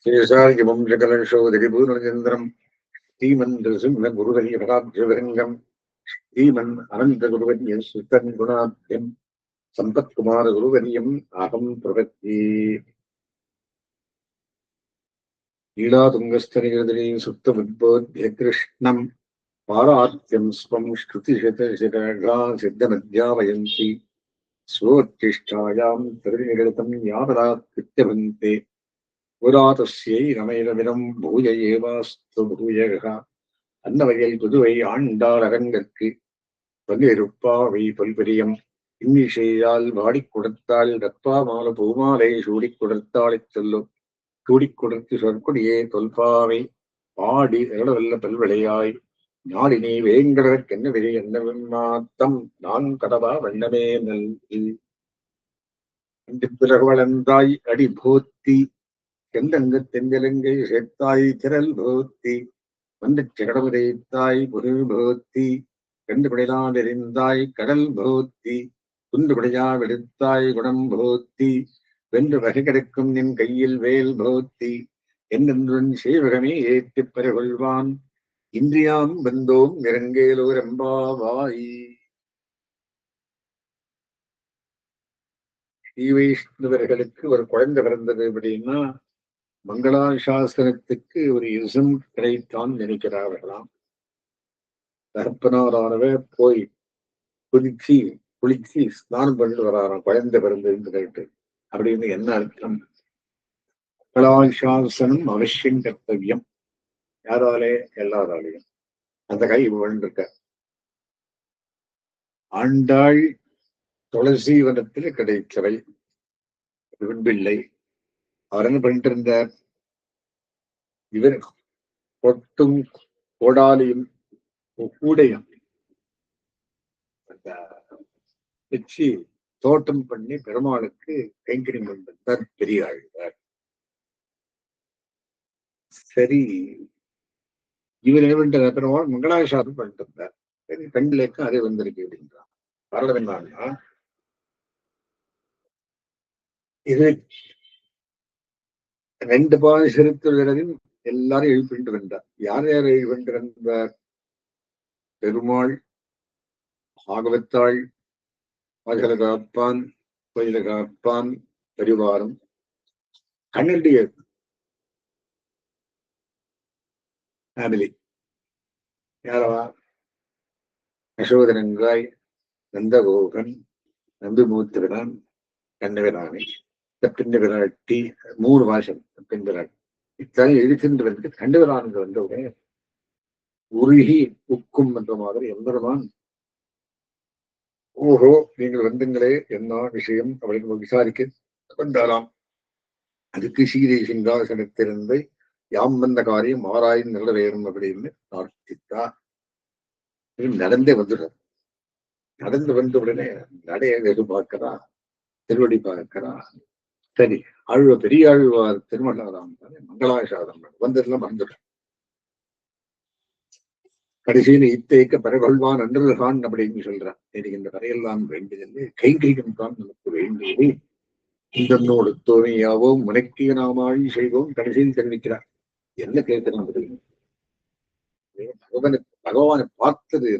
சேஷாகிமம் ஜகலஷோதரிபூர்ணச்சந்திரம் ஸ்ரீமந்திரசிம்ம குருவரியபராஜ்யவரங்கம் ஸ்ரீமன் அனந்த குருவரிய சுத்தன் குணாத்யம் சம்பத்குமார குருவரியம் அகம் பிரபத்தி லீலாதுங்கஸ்தனிகதிரே சுத்தமுத்போத்ய கிருஷ்ணம் பாராத்யம் ஸ்வம் ஸ்ருதிசதசிரா சித்தமத்யாவயந்தி ஸ்வோத்திஷ்டாயாம் திருநிகழ்த்தம் யாவதாத் கிருத்யவந்தே புராதஸ்யை ரமைரவிரம் பூய ஏவாஸ்து பூயக அன்னவயல் புதுவை ஆண்டாள் அரங்கற்கு பல்லிருப்பாவை பல்பெரியம் இன்னிசையால் வாடிக் கொடுத்தாள் ரப்பா மால பூமாலை சூடிக் கொடுத்தாளைச் சொல்லும் சூடிக் கொடுத்து சொற்கொடியே தொல்பாவை பாடி எழவல்ல பல்விளையாய் நாடினி வேங்கடற்கென்ன விரை என்னவென் மாத்தம் நான் கடவா வண்ணமே நல்கி பிறகுவளந்தாய் அடி போத்தி செந்தங்க தெஞ்சலங்கை சேர்த்தாய் திரள் போத்தி வந்து கடவுதைத்தாய் புது போத்தி கண்டு பிடைதான் எறிந்தாய் கடல் போத்தி குண்டு பிடையா வெடுத்தாய் குணம் போத்தி வென்று வகை கிடைக்கும் நின் கையில் வேல் போத்தி என்னென்றும் சேவகமே ஏற்றுப் பெறகொள்வான் இன்றியாம் வந்தோம் நிறங்கேலோர் எம்பாவாய். ஸ்ரீ வைஷ்ணவர்களுக்கு ஒரு குழந்தை பிறந்தது அப்படின்னா மங்களாசாசனத்துக்கு ஒரு இசம் கிடைத்தான் நினைக்கிறார்களாம். தகப்பனாரானவர் போய் குளிச்சு ஸ்நானம் பண்ணிட்டு வராராம் குழந்தை பிறந்ததுன்னு கேட்டு. அப்படின்னு என்ன அர்த்தம்? மங்களாசாசனம் அவசியம் கர்த்தவியம். யாராலே? எல்லாராலையும். அந்த கை விழுந்திருக்க ஆண்டாள் துளசி வனத்தில் கிடைத்தவை விண்பிள்ளை. அவர் என்ன பண்ணிட்டு இருந்தார்? இவர் கொட்டும் கோடாலியும் கூடையும் வச்சு தோட்டம் பண்ணி பெருமாளுக்கு கைங்கரியம் கொண்டிருந்தார் பெரிய ஆழ்வார். சரி, இவர் என்ன பண்ணிட்டு பெருமாள் மங்களாசாசனம் பண்ணிட்டு இருந்தார். சரி, பெண்களுக்கும் அதே வந்திருக்கு அப்படின்றான். காரணம் என்னன்னா, இது ரெண்டு பாதி சிறுத்தொழிலும் எல்லாரும் எழுப்பிட்டு வந்தார். யார் யார் எழுப்பிட்டு வந்தார்? பெருமாள், பாகவத்தாள், வாசல காப்பான், கோயில காப்பான், பரிவாரம், கண்ணனுடைய ஃபேமிலி. யாரவா? யசோதரங்காய், நந்தகோகன், நம்பிமூத்திரன், கண்ணவிராணி, பின்ன விராட்டி, 3 வாசம் பின் விராட்டி. இத்தனை எழுத்துட்டு வந்து கண்டவிரானுங்க வந்தவுடனே உருகி உக்கும் என்ற மாதிரி எம்பெருமான், ஓஹோ நீங்கள் வந்துங்களே, என்ன விஷயம் அப்படின்னு விசாரிக்க கொண்டாராம். அதுக்கு சீதை சிங்காசனத்திலிருந்து யாம் வந்த காரியம் ஆராய்ந்து நிறைவேறும் அப்படின்னு பிரார்த்தித்தா. நடந்தே வந்துடுறார். நடந்து வந்த உடனே நடைய எதிர்பார்க்கிறா, திருவடி பார்க்கிறா. சரி, பெரிய ஆழ்வார் திருமணம் மங்களாசாசனம் வந்ததுலாம் வந்துடும். கடைசியில இத்தேக்க பெறகொள்வான் அன்றுதான் அப்படின்னு சொல்றான். எனக்கு இந்த வரையெல்லாம் வேண்டியது கைங்கரியம் தான் நமக்கு வேண்டியது. இந்தன்னோடு தோமையாவோம் முனைக்கிய நாமாழி செய்வோம் கடைசியில் தெரிவிக்கிறார். என்ன கேட்கணும் அப்படின்னு பகவானை பார்த்தது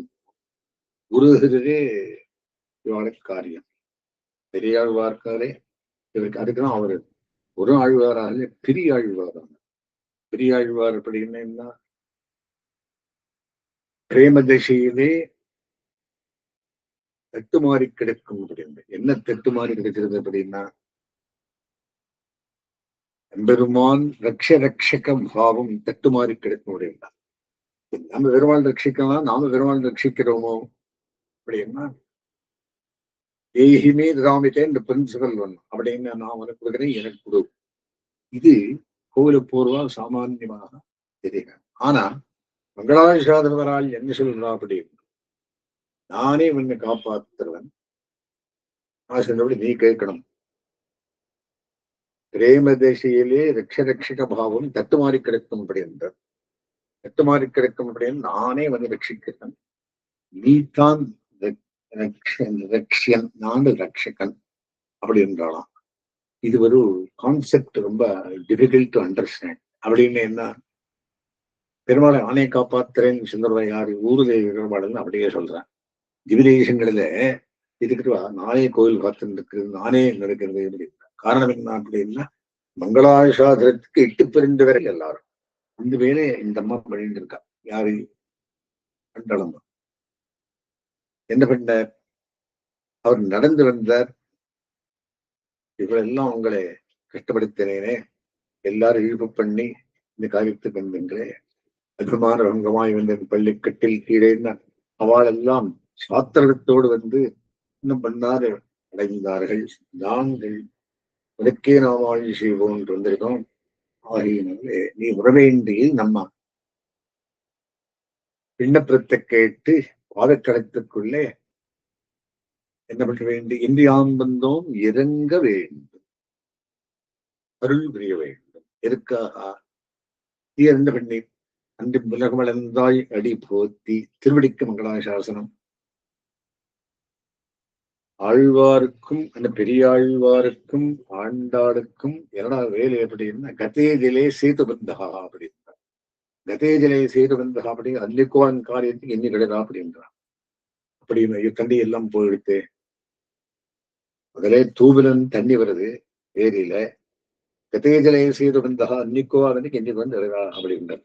குருகிறதே இவனுக்கு காரியம். பெரியாழ்வார்க்காரே இவருக்கு. அதுக்குதான் அவரு ஒரு ஆழ்வாராக பெரிய ஆழ்வாரான. பெரிய ஆழ்வார் அப்படின்னு என்ன? பிரேம திசையிலே தட்டுமாறி கிடக்கும் அப்படின்னு. என்ன தட்டுமாறி கிடைக்கிறது அப்படின்னா, எம்பெருமான் ரட்சக பாவம் தட்டுமாறி கிடக்கும் அப்படின்னா, நம்ம பெருமாள் ரட்சிக்கலாம், நாம பெருமாள் ரட்சிக்கிறோமோ அப்படின்னா, ஏகிமே ராமிட்டே இந்த பிரின்சிபல் ஒன்று அப்படின்னு நான் உனக்கு கொடுக்குறேன், எனக்கு கொடு. இது கோவில பூர்வா சாமான்யமாக தெரியுங்க. ஆனா மங்களாசாசனவரால் என்ன சொல்றா அப்படின்னு, நானே உன்னை காப்பாற்றுறவன், ஆசிரியரோடு நீ கேட்கணும். பிரேம தேசியிலே ரட்சக பாவம் தட்டுமாறி கிடக்கும் அப்படி என்றார். தட்டுமாறி கிடக்கும் அப்படின்னு நானே வந்து ரட்சிக்கிறேன், நீ தான் ரட்சியன், நான் ரட்சகன் அப்படி என்றாலாம். இது ஒரு கான்செப்ட் ரொம்ப டிஃபிகல்ட் டு அண்டர்ஸ்டாண்ட். அப்படின்னு என்ன, பெருமாளை ஆணையை காப்பாத்துறேன்னு சொல்றத யாரு, ஊருதேவி பெருமாள்னு அப்படியே சொல்றேன். திவ்யதேசங்களில இதுக்கு நானே கோயில் பார்த்துட்டு இருக்கிறது, நானே நடக்கிறது அப்படின்னு. காரணம் என்ன அப்படின்னா, மங்களாசாசனத்துக்கு 8 பெருண்டு வரை எல்லாரும் இந்த வேலையை இந்த அம்மா பண்ணிட்டு இருக்கா. யாரு, மண்டலம் என்ன பண்ணார், அவர் நடந்து வந்தார். இவளெல்லாம் உங்களை கஷ்டப்படுத்தினேனே, எல்லாரும் இழுப்பு பண்ணி இந்த காரியத்துக்கு வந்தீங்களே, அபிமான ரங்கமாய் வந்த பள்ளிக்கட்டில் கீழே அவள் எல்லாம் சாத்திரத்தோடு வந்து இன்னும் பண்ணாரு அடைந்தார்கள். நாங்கள் உனக்கே நாம் ஆய்வு செய்வோம் என்று வந்திருக்கோம். ஆகியனாலே நீ உறவேண்டி நம்ம விண்ணப்பத்தை கேட்டு பாதக்கடத்துக்குள்ளே என்ன பண்ண வேண்டி, இந்தியாம் வந்தோம் இறங்க வேண்டும், அருள் புரிய வேண்டும். எதுக்காக, என்ன பண்ணி அன்று உலகமளந்தாய் அடி போத்தி, திருவடிக்கு மங்களாசாசனம். ஆழ்வாருக்கும் அந்த பெரியாழ்வாருக்கும் ஆண்டாளுக்கும் என்னடா வேலை அப்படின்னா, கதேஜிலே சேதுபந்தகா அப்படின்னா, கதேஜிலே சேதுபந்தகா அப்படி அல்லிக்கோன் காரியத்துக்கு எண்ணி கிடதா அப்படின்றான். அப்படின்னு தண்ணி எல்லாம் போயிடுத்து, அதிலே தூவிலன் தண்ணி வருது ஏரியில, கதேஜிலே சேதுபந்தகா அன்னிக்கோ அவனுக்கு எண்ணிக்கு வந்து எழுதா அப்படின்றார்.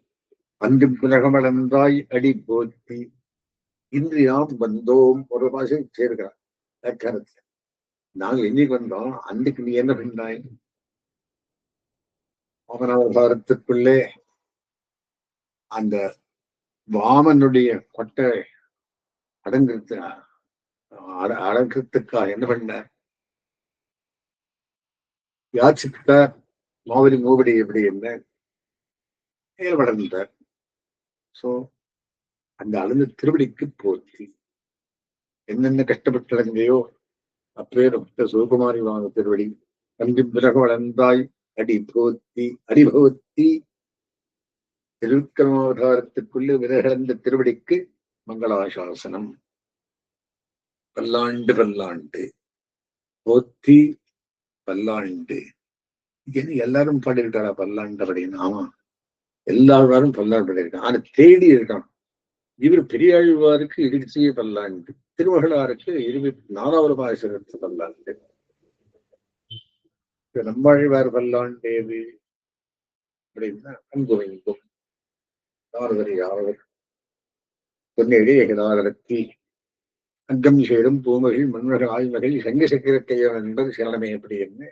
அன்று புலகமளந்தாய் அடி போத்தி இன்று யாம் வந்தோம் ஒரு பாஷை சேர்க்கிறார். கருத்து நாங்க என்னைக்கு வந்தோம், அன்றைக்கு நீ என்ன பண்ணாய், வாமனாவதாரத்துக்குள்ளே அந்த வாமனுடைய கொட்டை அடங்கிறது அடங்கிறதுக்காக என்ன பண்ண, யாச்சித்தார் மாவடி மூவடி எப்படி என்ன செயல்படுந்தார். சோ அந்த அளந்து திருவடிக்கு போற்றி என்னென்ன கஷ்டப்பட்டடைந்தையோ அப்பேற்பட்ட சிவகுமாரி வாங்க திருவடி அன்று பிறகு வளர்ந்தாய் அடி போத்தி அடிபோத்தி, திருவிக்கிரமாவதாரத்துக்குள்ளே விரகிழந்த திருவடிக்கு மங்களாசாசனம். பல்லாண்டு பல்லாண்டு போத்தி பல்லாண்டு. எல்லாரும் பாடியிருக்காரா பல்லாண்டு அப்படின்னு? ஆமா, எல்லாரும் பல்லாண்டு பாடியிருக்கான். ஆனா தேடி இருக்கான். இவர் பெரியாழ்வாருக்கு இடிச்சிய பல்லாண்டு, திருமகளாருக்கு 24வது பாசுரத்து பல்லாண்டு. நம்மாழ்வார் பல்லாண்டு ஏது அப்படின்னா, அன்புமைக்கும் யாவர் பொன்னேடி ஏகதாரத்தி அங்கம் சேரும் பூமகள் மண்மகள் ஆய்மகள் சங்க சக்கரக்கையவன் என்பது சரணமே அப்படின்னு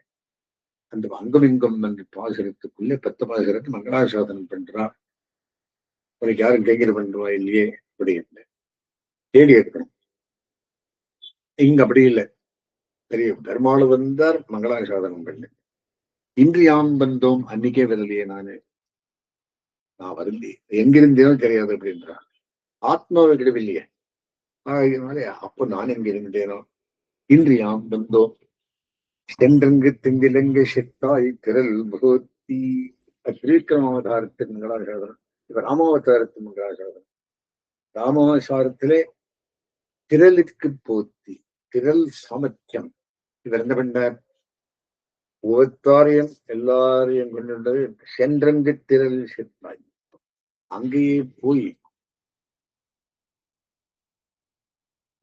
அந்த அங்கம் இங்கும் என்று பாசுரத்துக்குள்ளே 10 பாசுரத்து மங்களாசாதனம் பண்றான். உனக்கு யாரும் கைகிற பண்றா இல்லையே அப்படின்னு தேடி எடுக்கணும். இங்க அப்படி இல்லை. பெரிய பெருமாள் வந்தார், மங்களாசாதனம் பண்ணு. இன்று யாம் வந்தோம், அன்னைக்கே வரலையே நான் வருந்தி எங்கிருந்தேனோ தெரியாது அப்படின்றான். ஆத்மாவை கிடவில்லையே. அதனாலே அப்போ நான் எங்க இருந்தேனோ. இன்று யாம் வந்தோம் சென்றங்கு திங்கிலங்கு செத்தாய் திரள் பகவத்தி. திருவிக்கிரமாவதாரத்தின் மங்களாசாதனம். இப்ப ராமாவதாரத்தின் மங்களாசாதனம். ராமாவதாரத்திலே திரளுக்கு போத்தி, திரள் சாமர்த்தியம். இவர் என்ன பண்ணார், ஒவ்வொருத்தாரையும் எல்லாரையும் கொண்டு சென்றங்கு திரள் செத்தாய், அங்கேயே போய்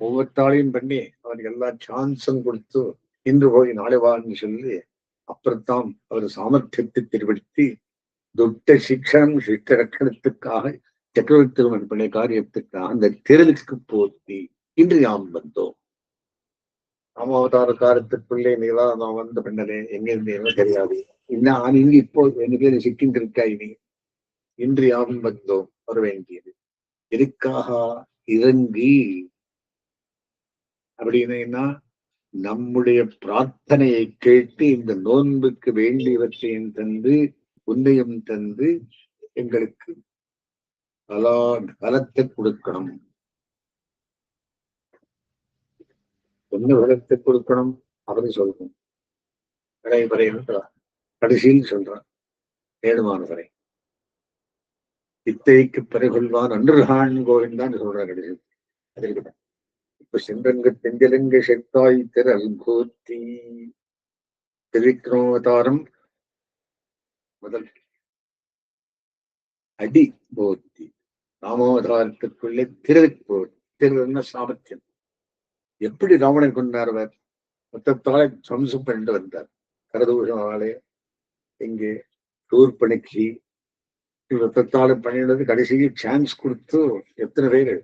ஒவ்வொருத்தாளையும் பண்ணி அவனுக்கு எல்லா சான்ஸும் கொடுத்து இன்று போய் நாளை வான்னு சொல்லி அப்புறத்தான் அவர் சாமர்த்தியத்தை திருப்படுத்தி தொட்ட சிக்ஷனம் சிஷ்ட ரட்சணத்துக்காக சக்கரவர்த்தி திருமண காரியத்துக்காக அந்த திரளுக்கு போத்தி இன்று யாம் வந்தோம். ராமாவதார காலத்துக்குள்ளே நீலா நான் வந்த பெண்ணனே எங்க இருந்தேன்னு தெரியாது. இன்னும் இங்கு இப்போ எங்க பேரு சிக்கின் இருக்கா இனி. இன்று யாம் வந்தோம் வர வேண்டியது எதுக்காக, இறங்கி அப்படின்னா நம்முடைய பிரார்த்தனையை கேட்டு இந்த நோன்புக்கு வேண்டியவற்றையும் தந்து உன்னையும் தந்து எங்களுக்கு பலத்தை கொடுக்கணும். என்ன பலத்தை கொடுக்கணும் அப்படின்னு சொல்லணும். கடைசியில் சொல்றான் வேணுமான வரை இத்தைக்கு பிறகுள்வான் அன்றுகான் கோவிந்தான் சொல்றான் கடைசி. அதுக்கு இப்ப சென்றங்கு தெஞ்சலங்கு செத்தாய் திரள் போத்தி திருவிக்ரமாவதாரம் முதல் அடி போத்தி, ராமாவதாரத்துக்குள்ளே திருவிப்போர், திருவண்ண சாமர்த்தியம். எப்படி ராவணன் கொண்டாடுவார்? மொத்தத்தாலே சம்சம் பண்ணிட்டு வந்தார். கரதூஷம் ஆளே எங்கே தூர்பணிக்கு மொத்தத்தாலே பண்ணிடுறது. கடைசிக்கு சான்ஸ் கொடுத்து எத்தனை பேர்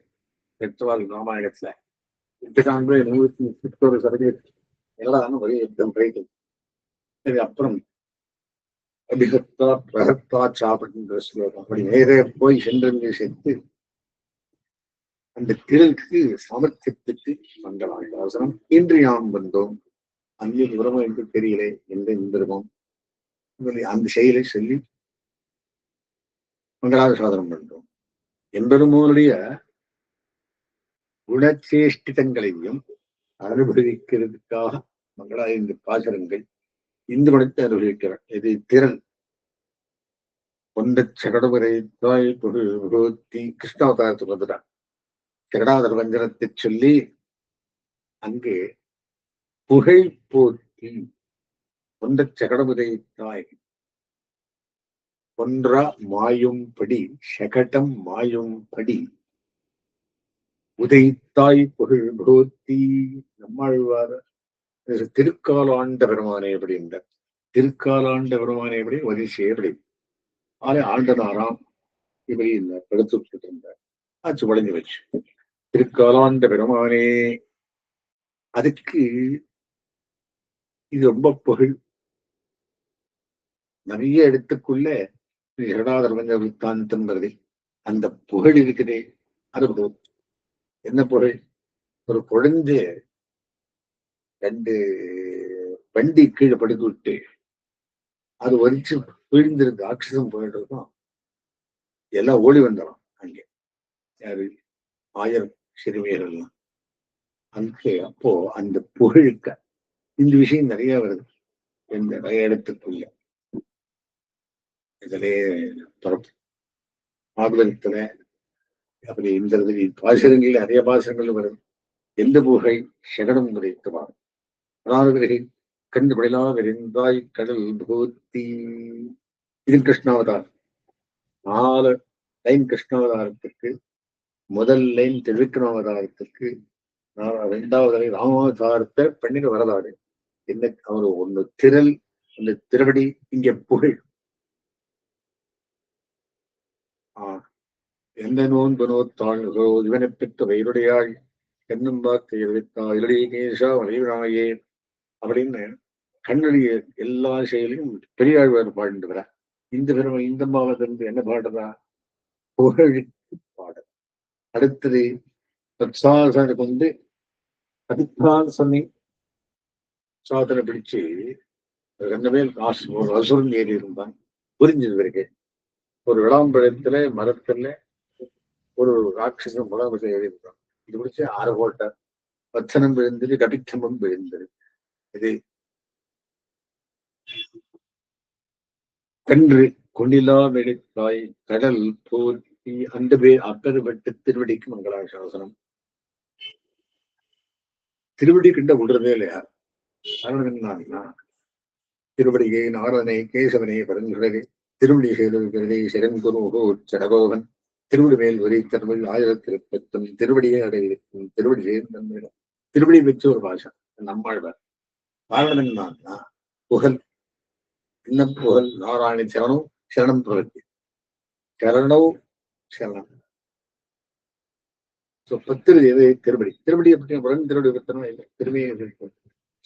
பெற்றவாள் ராமாயணத்துல 131% எல்லாரும் ஒரே யுத்தம் ரைட்டு. சரி, அப்புறம் அபிஹத்தா பிரகத்தா சாப்பிட்டு ஸ்லோகம் அப்படி நேரே போய் சென்று சேர்த்து அந்த திரளுக்கு சாமர்த்தியத்துக்கு மங்களாசாசனம். இன்று யாம் வந்தோம் அங்கே விவரமோ என்று தெரியல எந்த இந்திரமும் அந்த செயலை சொல்லி மங்களாசாதனம் பண்றோம். என்பதுமோனுடைய குணச்சேஷ்டிதங்களையும் அனுபவிக்கிறதுக்காக மங்களா இந்த பாசரங்கள் இந்த குணத்தை அனுபவிக்கிறார். இது திறன் ஒன்ற சகடமுறை தாய் புகழ்த்தி கிருஷ்ணாவதாரத்துக்கு வந்துட்டான். சகடாதர வஞ்சனத்தை சொல்லி அங்கு புகழ் போற்றி ஒன்ற சகடமுறை தாய் ஒன்றா மாயும்படி சகடம் மாயும்படி உதைத்தாய் புகழ் போத்தி. நம்மாழ்வார் திருக்காலாண்ட பெருமானை எப்படி என்றார். திருக்காலாண்ட பெருமானை எப்படி வரிசை எப்படி ஆளை ஆண்டனாராம் இப்படி இந்த படுத்து இருந்தார். ஆச்சு வளைஞ்சு வச்சு திருக்காலாண்ட பெருமானே. அதுக்கு இது ரொம்ப புகழ். நிறைய இடத்துக்குள்ள இரடாதர்வஞ்ச வித்தாந்தம்ங்கிறது அந்த புகழ் இருக்குதே. அது என்ன புகழ்? ஒரு குழந்தை 2 வண்டி கீழே படுத்து விட்டு அது வரிச்சு வீழ்ந்திருக்கு, ஆக்சிஜன் போயிட்டு இருக்கும். எல்லாம் ஓடி வந்துடும். அங்கே யாரு 1000 சிறுமியர்கள்லாம் அங்கே. அப்போ அந்த புகழுக்க இந்த விஷயம் நிறைய வருது இந்த நிறைய இடத்துக்குள்ள. இதிலே பாகவதத்துல அப்படி இந்த பாசனங்கள் நிறைய பாசனங்கள் வருது. எந்த புகை சகடம் உரைத்துவார். அதாவது கண்டுபிடலா விரிந்தாய் கடல் பூத்தி. இது கிருஷ்ணாவதாரம். 4 லைன் கிருஷ்ணாவதாரத்துக்கு, முதல் லைன் திருவிக்ரமாவதாரத்துக்கு, 2வது ராமாவதாரத்தை பண்ணிட்டு வரலாறு. என்ன அவர் ஒண்ணு திரள், அந்த திருவடி இங்க புகழ். எந்த நோன்பு நோத்தாழ்கோ இவனை பெற்ற வயிறுடையாள் என்னும் வார்த்தை எழுதித்தா இலடி கேசா வலிவினாயே அப்படின்னு கண்ணுடைய எல்லா செயலையும் பெரியாழ்வார் பாடிட்டு வர. இந்த பெருமை இந்த பாவத்திலிருந்து என்ன பாடுறா? புகழுக்கு பாடல். அடுத்தது தத்சாசனை கொண்டு அதிகாசனை சாதனை பிடிச்சு 2 பேர் ஒரு அசுரன் ஏறி இருந்தான். புரிஞ்சது பிறகு ஒரு விளாம்பழத்துல மரத்துல ஒரு ராட்சசம் முழாமத்தை ஏறி இருந்தான். இது பிடிச்சு 6 கோட்டை வச்சனம் விழுந்தது, கபிச்சமும் விழுந்தது. இது கன்று கொண்டிலா வெடித்தாய் கடல் போற்றி. அந்த பேர் அப்பேற்பட்ட திருவடிக்கு மங்களாசாசனம். திருவடி கிட்ட விடுறதே இல்லையா? என்னன்னா திருவடியை நாரதனை கேசவனை பரந்துடரே திருவடி செய்தே சிறங்குரு சடகோகன் திருவடி மேல் வரி தன்மை 1010 திருவடியை அடையிருக்கும் திருவடி சேர்ந்த திருவடி வச்சு ஒரு பாஷா நம்மாழ்வார். காரணம் என்னன்னா புகழ். என்ன புகழ்? நாராயண சரணம் சரணம் பிரவர்த்தி சரணோ சரணம். 10 எது? திருவடி. திருவடி எப்படி திருவடி பத்தனம் இல்லை, திருமையை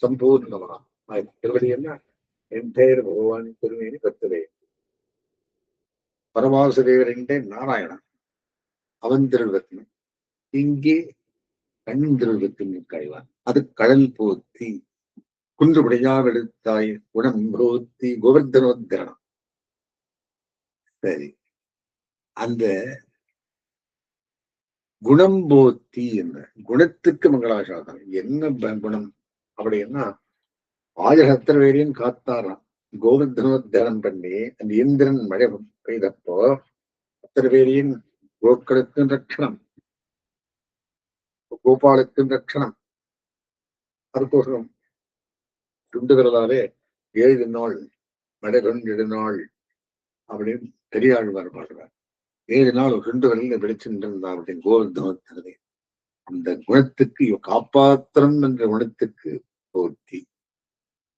சம்பூர்ணமா திருவடி என்ன என்டையர் பகவான் திருமையை பத்ததே. பரமாசுதேவர் என்கிட்ட நாராயணன் அவன் திருவத்தினம். இங்கே கண் திருவத்தின் கைவான். அது கடல் போத்தி குன்றுபடியாவெடுத்தாய் குணம் போத்தி கோவர்தனோத்தரணம். சரி, அந்த குணம் போத்தி என்ன குணத்துக்கு மங்களாசாசனம். என்ன குணம் அப்படின்னா 1000 பேரையும் காத்தாராம். கோவர்தனோத்தரணம் பண்ணி அந்த இந்திரன் மழை பெய்தப்போ 10 பேரையும் கோக்களுக்கும் ரட்சணம், கோபாலுக்கும் ரட்சணம். அதுக்கோசரம் துண்டு விரலாலே 7 நாள் மடைகொண்டு நாள் அப்படின்னு பெரியாழ்வார் பாடுறார். 7 நாள் 2 வரையில வெளிச்சென்றிருந்தார் அப்படின்னு கோவர்தனத்தினரை அந்த குணத்துக்கு காப்பாத்திரம் என்ற குணத்துக்கு போத்தி.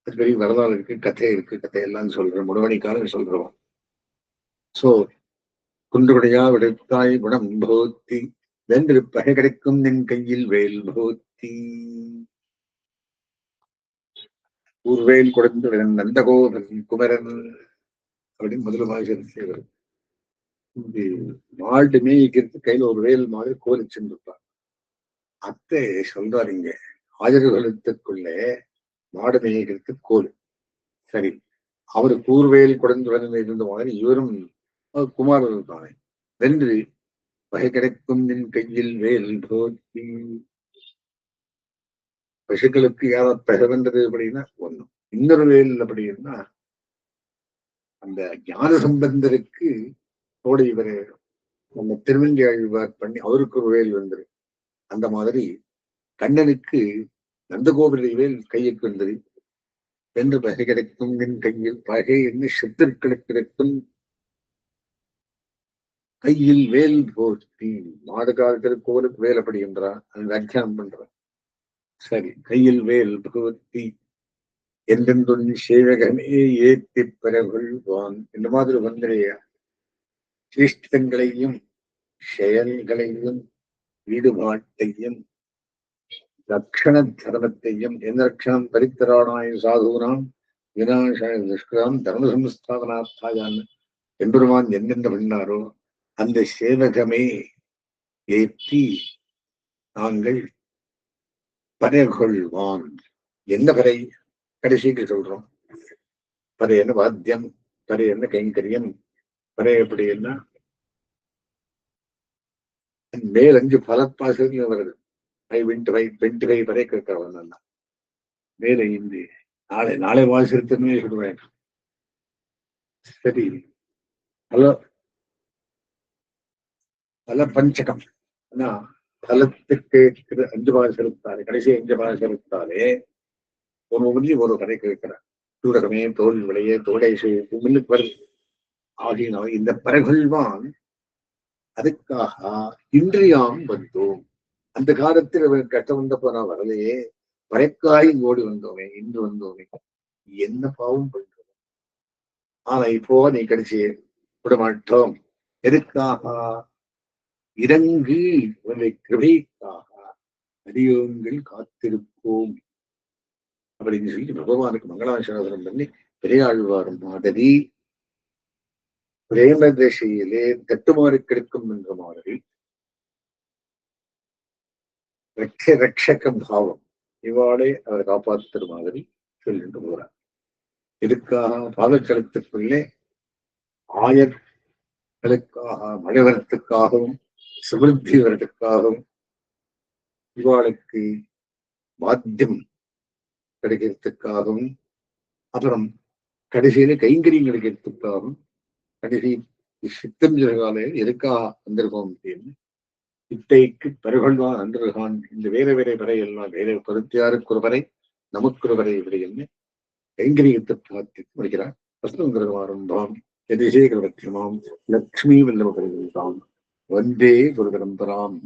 அது பெரிய வரலாறு இருக்கு, கதை இருக்கு, கதையெல்லாம் சொல்றேன், முடவணிக்காரன் சொல்றோம். சோ குன்றுடையா விடுத்தாய் குணம் போத்தி வென்று பகை கிடைக்கும் நின் கையில் வேல் போத்தி. ஊர்வேல் கொடுத்து நந்தகோபன் குமரன் அப்படின்னு முதலமாக வரும். மாடு மேய்க்கிறது கையில ஒரு வேல் மாதிரி கோலி சென்றிருப்பார். அத்தை சொல்றாருங்க, ஆஜர்களுக்குள்ளே மாடு மேய்க்கிறது கோல். சரி, அவரு கூர்வேல் கொடுந்து இருந்த மாதிரி இவரும் குமாரன் தானே. வென்று பகை கிடைக்கும் நின் கையில் வேல் போத்தி. பசுக்களுக்கு யாரா பகவன்றது அப்படின்னா ஒண்ணும். இன்னொரு வேல் அப்படின்னா அந்த ஞான சம்பந்தருக்கு தோட இவரு நம்ம திருவங்கி ஆழ்வார் பண்ணி அவருக்கு ஒரு வேல் வந்தது. அந்த மாதிரி கண்ணனுக்கு நந்தகோபுர வேல் கையுக்கு வந்தது. வென்று பகை கிடைக்கும் நின் கையில் பகை என்று சத்துருக்களுக்கு கிடைக்கும் கையில் வேல் போற்றி. மாடு காலத்தில் கோலுக்கு வேல் அப்படி என்றான், அது வியாக்கியானம் பண்றான். சரி, கையில் வேல் பகவதி என்றென்றொன் சேவகமே ஏத்தி பெறகொள்வான். இந்த மாதிரி வந்திரைய சிஷ்டங்களையும் செயல்களையும் ஈடுபாட்டையும் லட்சண தர்மத்தையும் எந்தரட்சணம் பரித்தரானாய் சாதுனாம் வினாசாய துஷ்கராம் தர்ம சம்ஸ்தாபனார்த்தாயான் எம்பெருமான் என்னென்ன பண்ணாரோ அந்த சேவகமே ஏற்றி நாங்கள் பறைகொள்வான். என்ன பறை? கடைசிக்கு சொல்றோம். பறை என்ன வாத்தியம், பறை என்ன கைங்கரியம், பறை எப்படி என்ன மேல் 5 பலப்பாசங்கள் வருது. 25 வரை கேட்கிறவன் மேல இந்து நாளை வாசிருத்தமே சொல்றேன். சரி, பல பஞ்சகம் பலத்துக்கு 5 பாசருத்தாலே, கடைசி 5 பாசருத்தாலே ஒரு ஒன்றி ஒரு கதை கேட்கிறார். சூடகமே தோல் விளைய தோடை முன்னுக்கு வருது. ஆகினால் இந்த பறைகொள்வான் அதுக்காக இன்றியாம் வந்தோம். அந்த காலத்தில் கஷ்டம் வந்தப்போ நான் வரலையே, பறைக்காய் ஓடி வந்தோமே, இன்று வந்தோமே, என்ன பாவம் பண்றோம். ஆனா இப்போ நீ கடைசி விடமாட்டோம். எதுக்காக? இறங்கு உன்னை கிருபைக்காக அடியோங்கள் காத்திருப்போம் அப்படின்னு சொல்லி பகவானுக்கு மங்களாசாசனம் பண்ணி பெரியாழ்வார் மாதிரி பிரேம திசையிலே தட்டுமாறி கிடைக்கும் என்ற மாதிரி ரட்சக பாவம் இவாளை அவர் காப்பாற்றுற மாதிரி சொல்லிட்டு போறார். இதுக்காக பாதச்சலத்துக்குள்ளே ஆயர்களுக்காக மழை வரத்துக்காகவும் சுமிருத்தி வரத்துக்காகவும் இவாளுக்கு வாத்தியம் கிடைக்கிறதுக்காகவும் அப்புறம் கடைசியில கைங்கரியம் கிடைக்கிறதுக்காகவும் கடைசி சித்தம் ஜெககாலையில் எதுக்காக வந்திருக்கோம் அப்படின்னு இத்தைக்கு பருகொள்வான் அன்றகான். இந்த வேற வேற வரை எல்லாம் வேற பருத்தியாருக்கு ஒரு வரை நமக்கு ஒரு வரை இப்படி என்ன கைங்கரியத்தை பார்த்து முடிக்கிறார். வஸ்துவாரம்பாம் எதிசேகரவத்தியமாம் லக்ஷ்மி வல்லப வந்தே குரு பரம்பராம்.